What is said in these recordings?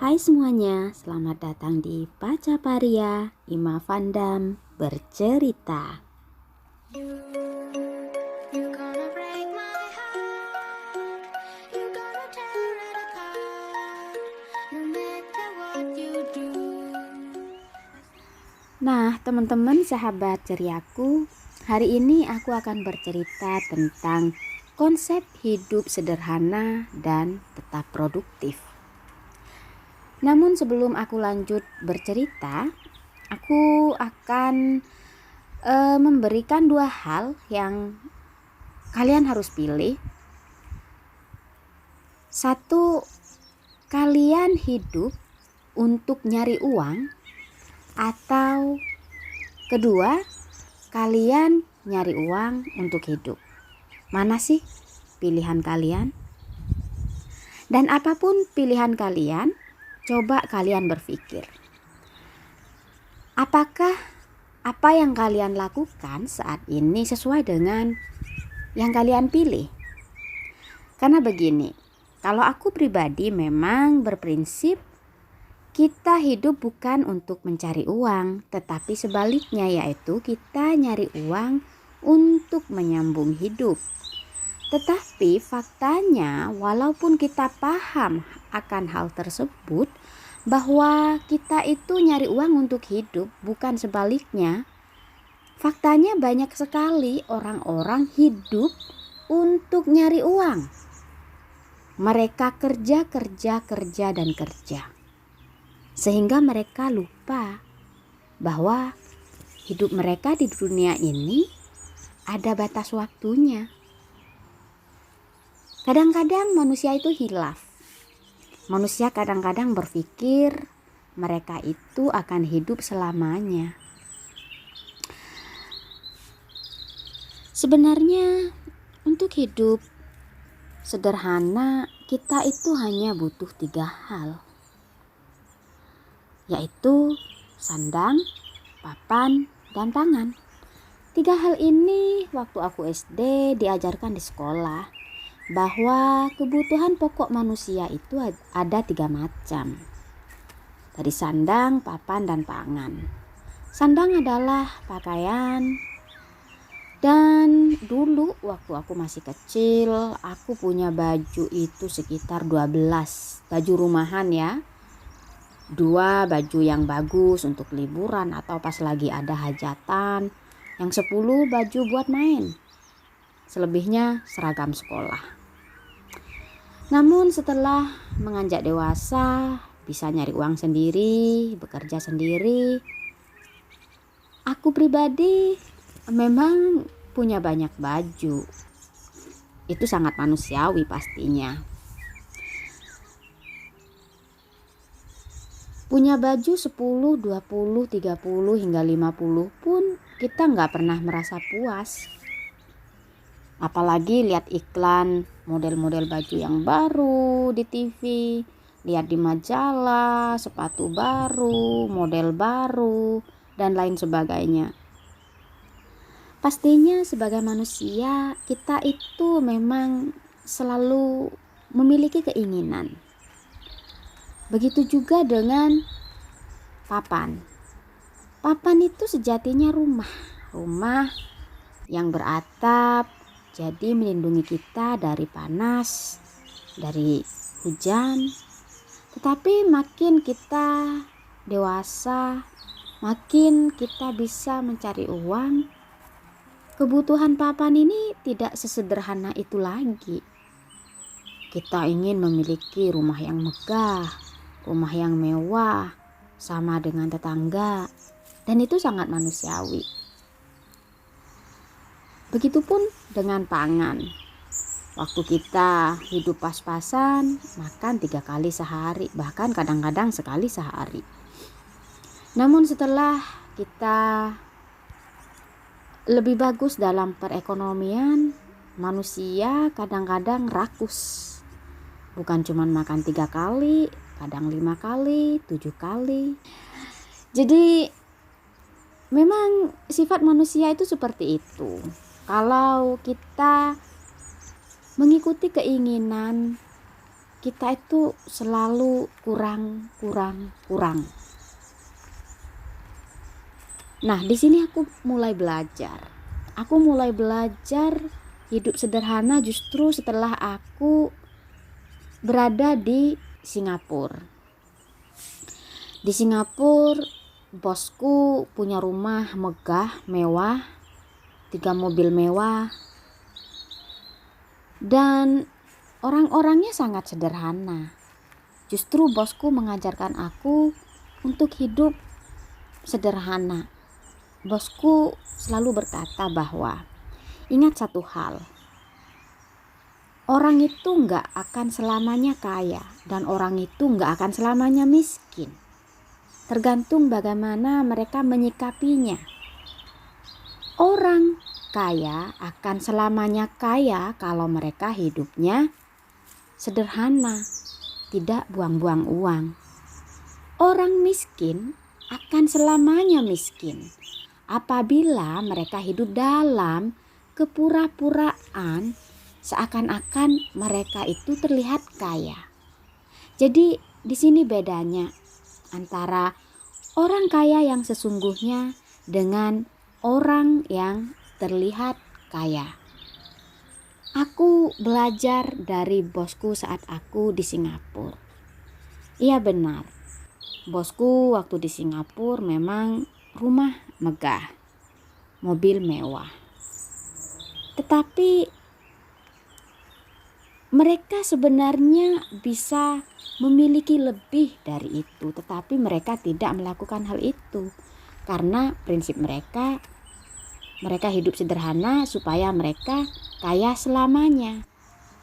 Hai semuanya, selamat datang di Pacaparia Ima Vandam bercerita. Nah, teman-teman sahabat ceriaku, hari ini aku akan bercerita tentang konsep hidup sederhana dan tetap produktif. Namun sebelum aku lanjut bercerita, aku akan memberikan dua hal yang kalian harus pilih. Satu, kalian hidup untuk nyari uang, atau kedua, kalian nyari uang untuk hidup. Mana sih pilihan kalian? Dan apapun pilihan kalian, coba kalian berpikir, apakah apa yang kalian lakukan saat ini sesuai dengan yang kalian pilih? Karena begini, kalau aku pribadi memang berprinsip kita hidup bukan untuk mencari uang, tetapi sebaliknya, yaitu kita nyari uang untuk menyambung hidup. Tetapi faktanya, walaupun kita paham akan hal tersebut, bahwa kita itu nyari uang untuk hidup, bukan sebaliknya. Faktanya banyak sekali orang-orang hidup untuk nyari uang. Mereka kerja, dan kerja. Sehingga mereka lupa bahwa hidup mereka di dunia ini ada batas waktunya. Kadang-kadang manusia itu hilaf. Manusia kadang-kadang berpikir mereka itu akan hidup selamanya. Sebenarnya untuk hidup sederhana kita itu hanya butuh 3 hal, yaitu sandang, papan, dan pangan. 3 hal ini waktu aku SD diajarkan di sekolah, bahwa kebutuhan pokok manusia itu ada 3 macam. Tadi sandang, papan, dan pangan. Sandang adalah pakaian. Dan dulu waktu aku masih kecil, aku punya baju itu sekitar 12 baju rumahan ya. 2 baju yang bagus untuk liburan atau pas lagi ada hajatan. Yang 10 baju buat main. Selebihnya seragam sekolah. Namun setelah menganjak dewasa, bisa nyari uang sendiri, bekerja sendiri, aku pribadi memang punya banyak baju. Itu sangat manusiawi pastinya. Punya baju 10, 20, 30 hingga 50 pun kita nggak pernah merasa puas. Apalagi lihat iklan model-model baju yang baru di TV, lihat di majalah, sepatu baru, model baru, dan lain sebagainya. Pastinya sebagai manusia kita itu memang selalu memiliki keinginan. Begitu juga dengan papan. Papan itu sejatinya rumah yang beratap, jadi melindungi kita dari panas, dari hujan. Tetapi makin kita dewasa, makin kita bisa mencari uang, kebutuhan papan ini tidak sesederhana itu lagi. Kita ingin memiliki rumah yang megah, rumah yang mewah, sama dengan tetangga, dan itu sangat manusiawi. Begitupun dengan pangan. Waktu kita hidup pas-pasan, makan 3 kali sehari, bahkan kadang-kadang sekali sehari. Namun setelah kita lebih bagus dalam perekonomian, manusia kadang-kadang rakus. Bukan cuma makan 3 kali, kadang 5 kali, 7 kali. Jadi memang sifat manusia itu seperti itu. Kalau kita mengikuti keinginan kita itu selalu kurang. Nah, di sini aku mulai belajar. Hidup sederhana justru setelah aku berada di Singapura. Di Singapura, bosku punya rumah megah, mewah, 3 mobil mewah, dan orang-orangnya sangat sederhana. Justru bosku mengajarkan aku untuk hidup sederhana. Bosku selalu berkata bahwa ingat satu hal, orang itu gak akan selamanya kaya dan orang itu gak akan selamanya miskin. Tergantung bagaimana mereka menyikapinya. Orang kaya akan selamanya kaya kalau mereka hidupnya sederhana, tidak buang-buang uang. Orang miskin akan selamanya miskin apabila mereka hidup dalam kepura-puraan seakan-akan mereka itu terlihat kaya. Jadi di sini bedanya antara orang kaya yang sesungguhnya dengan orang yang terlihat kaya. Aku belajar dari bosku saat aku di Singapura. Iya benar, bosku waktu di Singapura memang rumah megah, mobil mewah. Tetapi mereka sebenarnya bisa memiliki lebih dari itu, tetapi mereka tidak melakukan hal itu karena prinsip mereka hidup sederhana supaya mereka kaya selamanya.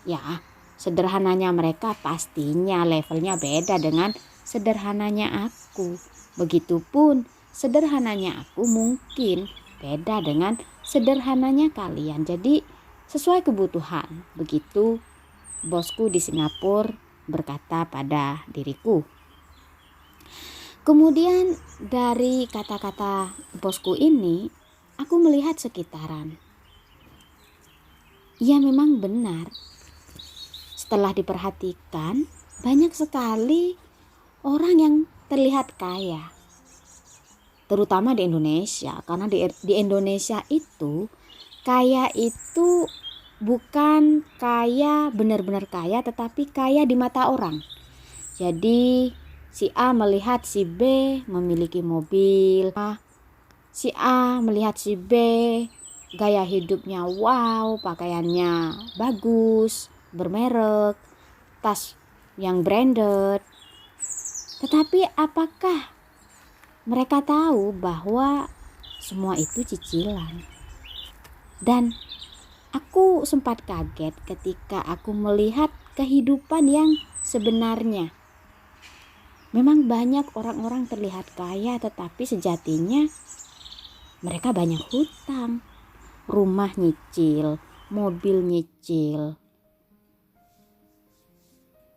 Ya, sederhananya mereka pastinya levelnya beda dengan sederhananya aku. Begitupun sederhananya aku mungkin beda dengan sederhananya kalian. Jadi sesuai kebutuhan. Begitu bosku di Singapura berkata pada diriku. Kemudian dari kata-kata bosku ini, aku melihat sekitaran. Ya memang benar. Setelah diperhatikan, banyak sekali orang yang terlihat kaya. Terutama di Indonesia, karena di Indonesia itu kaya itu bukan kaya benar-benar kaya, tetapi kaya di mata orang. Jadi si A melihat si B memiliki mobil, si A melihat si B gaya hidupnya wow, pakaiannya bagus, bermerek, tas yang branded. Tetapi apakah mereka tahu bahwa semua itu cicilan? Dan aku sempat kaget ketika aku melihat kehidupan yang sebenarnya. Memang banyak orang-orang terlihat kaya, tetapi sejatinya mereka banyak hutang. Rumah nyicil, mobil nyicil,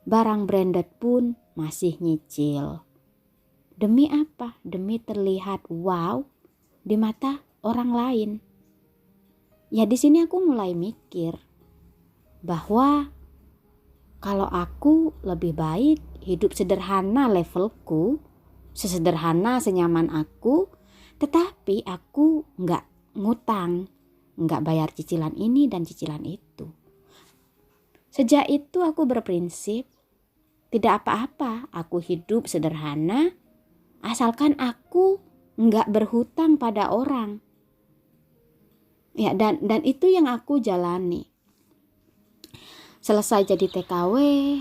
barang branded pun masih nyicil. Demi apa? Demi terlihat wow di mata orang lain. Ya di sini aku mulai mikir bahwa kalau aku lebih baik hidup sederhana levelku, sesederhana senyaman aku, tetapi aku nggak ngutang, nggak bayar cicilan ini dan cicilan itu. Sejak itu aku berprinsip tidak apa-apa aku hidup sederhana asalkan aku nggak berhutang pada orang. Ya dan itu yang aku jalani. Selesai jadi TKW,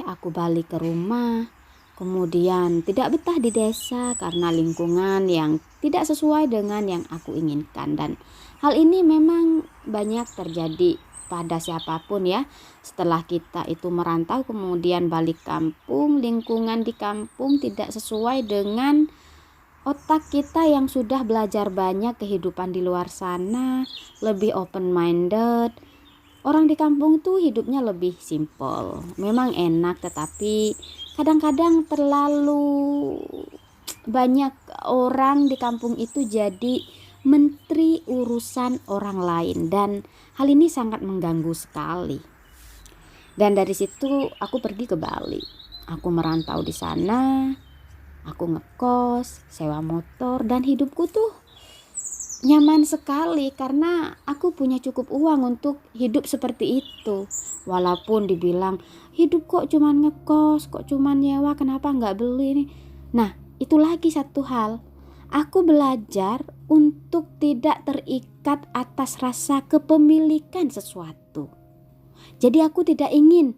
aku balik ke rumah. Kemudian tidak betah di desa karena lingkungan yang tidak sesuai dengan yang aku inginkan. Dan hal ini memang banyak terjadi pada siapapun ya. Setelah kita itu merantau kemudian balik kampung, lingkungan di kampung tidak sesuai dengan otak kita yang sudah belajar banyak kehidupan di luar sana, lebih open minded. Orang di kampung tuh hidupnya lebih simple. Memang enak, tetapi kadang-kadang terlalu banyak orang di kampung itu jadi menteri urusan orang lain. Dan hal ini sangat mengganggu sekali. Dan dari situ aku pergi ke Bali. Aku merantau di sana, aku ngekos, sewa motor, dan hidupku tuh nyaman sekali karena aku punya cukup uang untuk hidup seperti itu. Walaupun dibilang hidup kok cuman ngekos, kok cuman nyewa, kenapa nggak beli nih. Nah, itu lagi satu hal. Aku belajar untuk tidak terikat atas rasa kepemilikan sesuatu. Jadi aku tidak ingin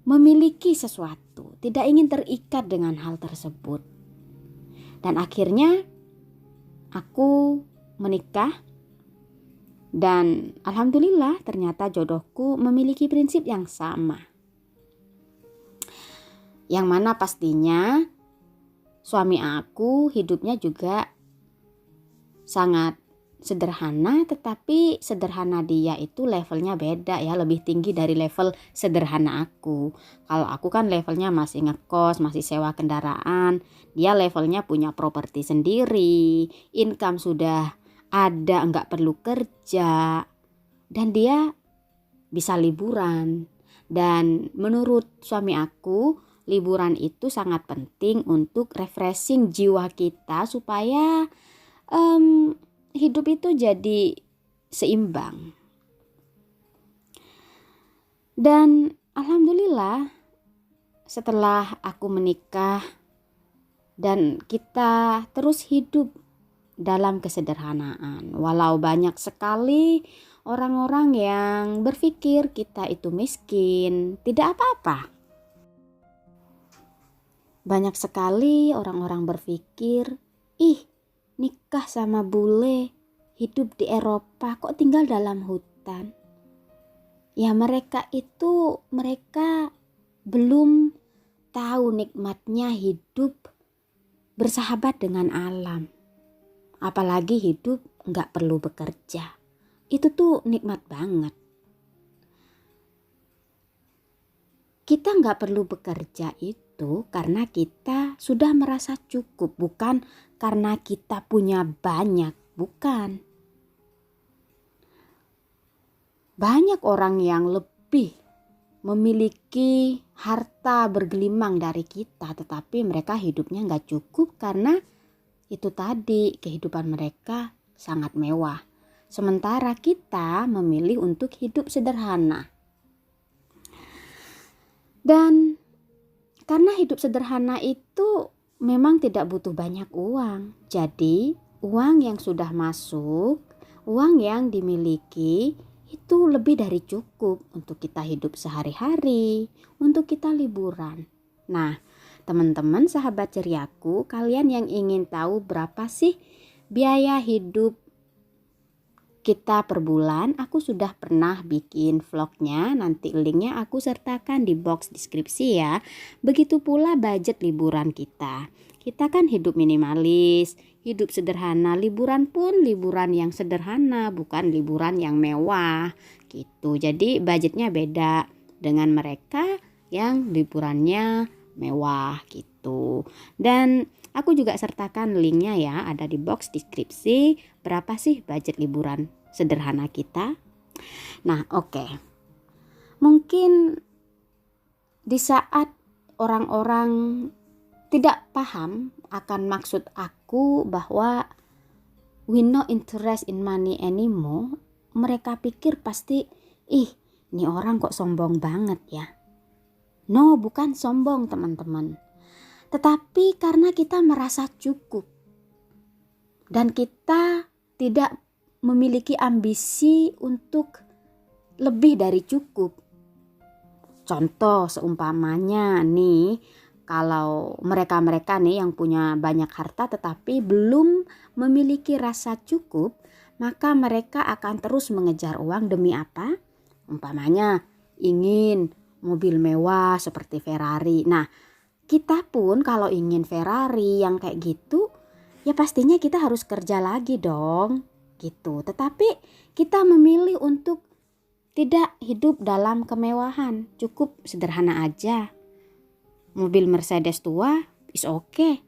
memiliki sesuatu, tidak ingin terikat dengan hal tersebut. Dan akhirnya aku menikah dan alhamdulillah ternyata jodohku memiliki prinsip yang sama. Yang mana pastinya suami aku hidupnya juga sangat sederhana, tetapi sederhana dia itu levelnya beda ya, lebih tinggi dari level sederhana aku. Kalau aku kan levelnya masih ngekos, masih sewa kendaraan, dia levelnya punya properti sendiri, income sudah ada, nggak perlu kerja, dan dia bisa liburan. Dan menurut suami aku, liburan itu sangat penting untuk refreshing jiwa kita supaya hidup itu jadi seimbang. Dan alhamdulillah setelah aku menikah dan kita terus hidup dalam kesederhanaan. Walau banyak sekali orang-orang yang berpikir kita itu miskin, tidak apa-apa. Banyak sekali orang-orang berpikir, ih, nikah sama bule, hidup di Eropa, kok tinggal dalam hutan. Ya mereka belum tahu nikmatnya hidup bersahabat dengan alam. Apalagi hidup gak perlu bekerja. Itu tuh nikmat banget. Kita gak perlu bekerja itu karena kita sudah merasa cukup, bukan karena kita punya banyak, bukan. Banyak orang yang lebih memiliki harta bergelimang dari kita, tetapi mereka hidupnya gak cukup karena itu tadi, kehidupan mereka sangat mewah. Sementara kita memilih untuk hidup sederhana. Dan karena hidup sederhana itu memang tidak butuh banyak uang. Jadi uang yang sudah masuk, uang yang dimiliki itu lebih dari cukup untuk kita hidup sehari-hari, untuk kita liburan. Nah, teman-teman sahabat ceriaku, kalian yang ingin tahu berapa sih biaya hidup kita per bulan, aku sudah pernah bikin vlognya, nanti linknya aku sertakan di box deskripsi ya. Begitu pula budget liburan kita. Kita kan hidup minimalis, hidup sederhana, liburan pun liburan yang sederhana, bukan liburan yang mewah gitu. Jadi budgetnya beda dengan mereka yang liburannya mewah gitu. Dan aku juga sertakan linknya ya, ada di box deskripsi berapa sih budget liburan sederhana kita. Nah, oke. Mungkin di saat orang-orang tidak paham akan maksud aku bahwa we no interest in money anymore, mereka pikir pasti, ih, ini orang kok sombong banget ya. No, bukan sombong teman-teman. Tetapi karena kita merasa cukup dan kita tidak memiliki ambisi untuk lebih dari cukup. Contoh seumpamanya nih, kalau mereka-mereka nih yang punya banyak harta tetapi belum memiliki rasa cukup, maka mereka akan terus mengejar uang demi apa? Umpamanya ingin mobil mewah seperti Ferrari. Nah, kita pun kalau ingin Ferrari yang kayak gitu, ya pastinya kita harus kerja lagi dong. Gitu. Tetapi kita memilih untuk tidak hidup dalam kemewahan, cukup sederhana aja. Mobil Mercedes tua is okay.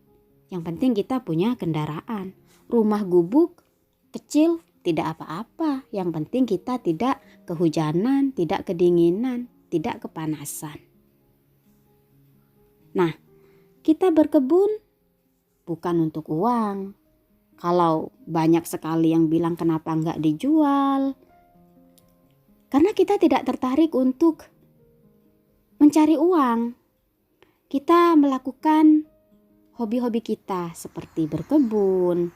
Yang penting kita punya kendaraan. Rumah gubuk kecil tidak apa-apa. Yang penting kita tidak kehujanan, tidak kedinginan. tidak kepanasan. Nah, kita berkebun bukan untuk uang. Kalau banyak sekali yang bilang kenapa enggak dijual, karena kita tidak tertarik untuk mencari uang. Kita melakukan hobi-hobi kita seperti berkebun.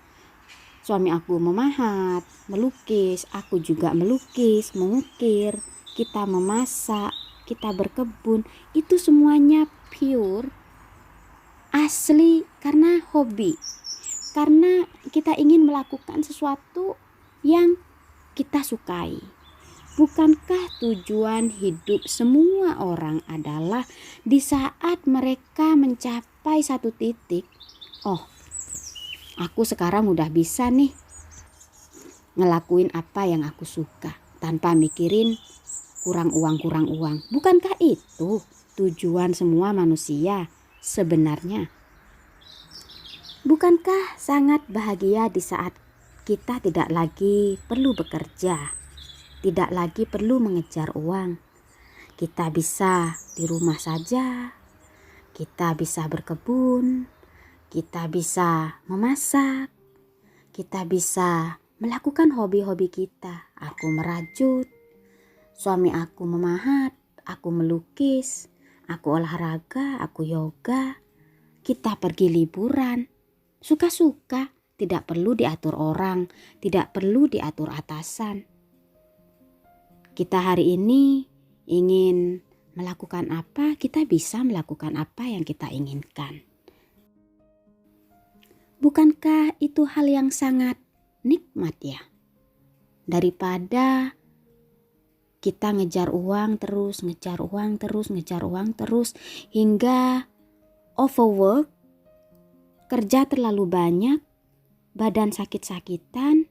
Suami aku memahat, melukis, aku juga melukis, mengukir, kita memasak, kita berkebun. Itu semuanya pure, asli karena hobi. Karena kita ingin melakukan sesuatu yang kita sukai. Bukankah tujuan hidup semua orang adalah di saat mereka mencapai satu titik, oh, aku sekarang udah bisa nih ngelakuin apa yang aku suka tanpa mikirin kurang uang. Bukankah itu tujuan semua manusia sebenarnya? Bukankah sangat bahagia di saat kita tidak lagi perlu bekerja, tidak lagi perlu mengejar uang. Kita bisa di rumah saja, kita bisa berkebun, kita bisa memasak, kita bisa melakukan hobi-hobi kita. Aku merajut, suami aku memahat, aku melukis, aku olahraga, aku yoga, kita pergi liburan. Suka-suka, tidak perlu diatur orang, tidak perlu diatur atasan. Kita hari ini ingin melakukan apa, kita bisa melakukan apa yang kita inginkan. Bukankah itu hal yang sangat nikmat ya? Daripada kita ngejar uang terus hingga overwork, kerja terlalu banyak, badan sakit-sakitan,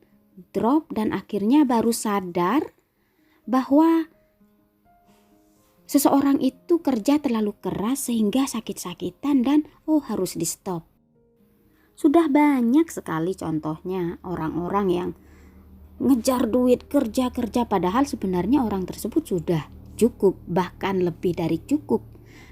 drop, dan akhirnya baru sadar bahwa seseorang itu kerja terlalu keras sehingga sakit-sakitan dan harus di stop. Sudah banyak sekali contohnya orang-orang yang ngejar duit, kerja padahal sebenarnya orang tersebut sudah cukup, bahkan lebih dari cukup.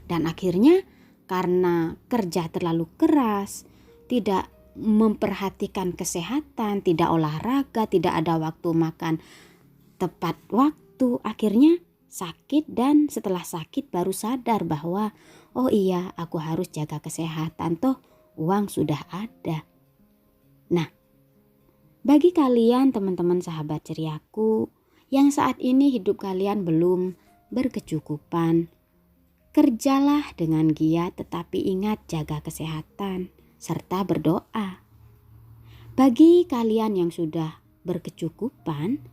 Dan akhirnya karena kerja terlalu keras, tidak memperhatikan kesehatan, tidak olahraga, tidak ada waktu makan tepat waktu, akhirnya sakit, dan setelah sakit baru sadar bahwa oh iya, aku harus jaga kesehatan, toh uang sudah ada. Nah, bagi kalian teman-teman sahabat ceriaku yang saat ini hidup kalian belum berkecukupan, kerjalah dengan giat, tetapi ingat jaga kesehatan serta berdoa. Bagi kalian yang sudah berkecukupan,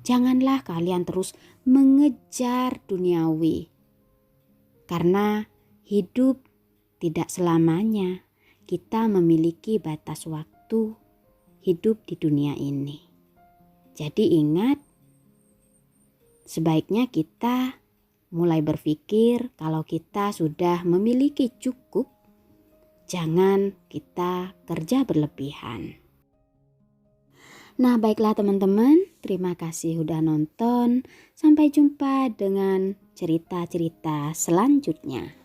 janganlah kalian terus mengejar duniawi. Karena hidup tidak selamanya kita memiliki batas waktu hidup di dunia ini. Jadi ingat, sebaiknya kita mulai berpikir kalau kita sudah memiliki cukup, jangan kita kerja berlebihan. Nah, baiklah teman-teman, terima kasih udah nonton. Sampai jumpa dengan cerita-cerita selanjutnya.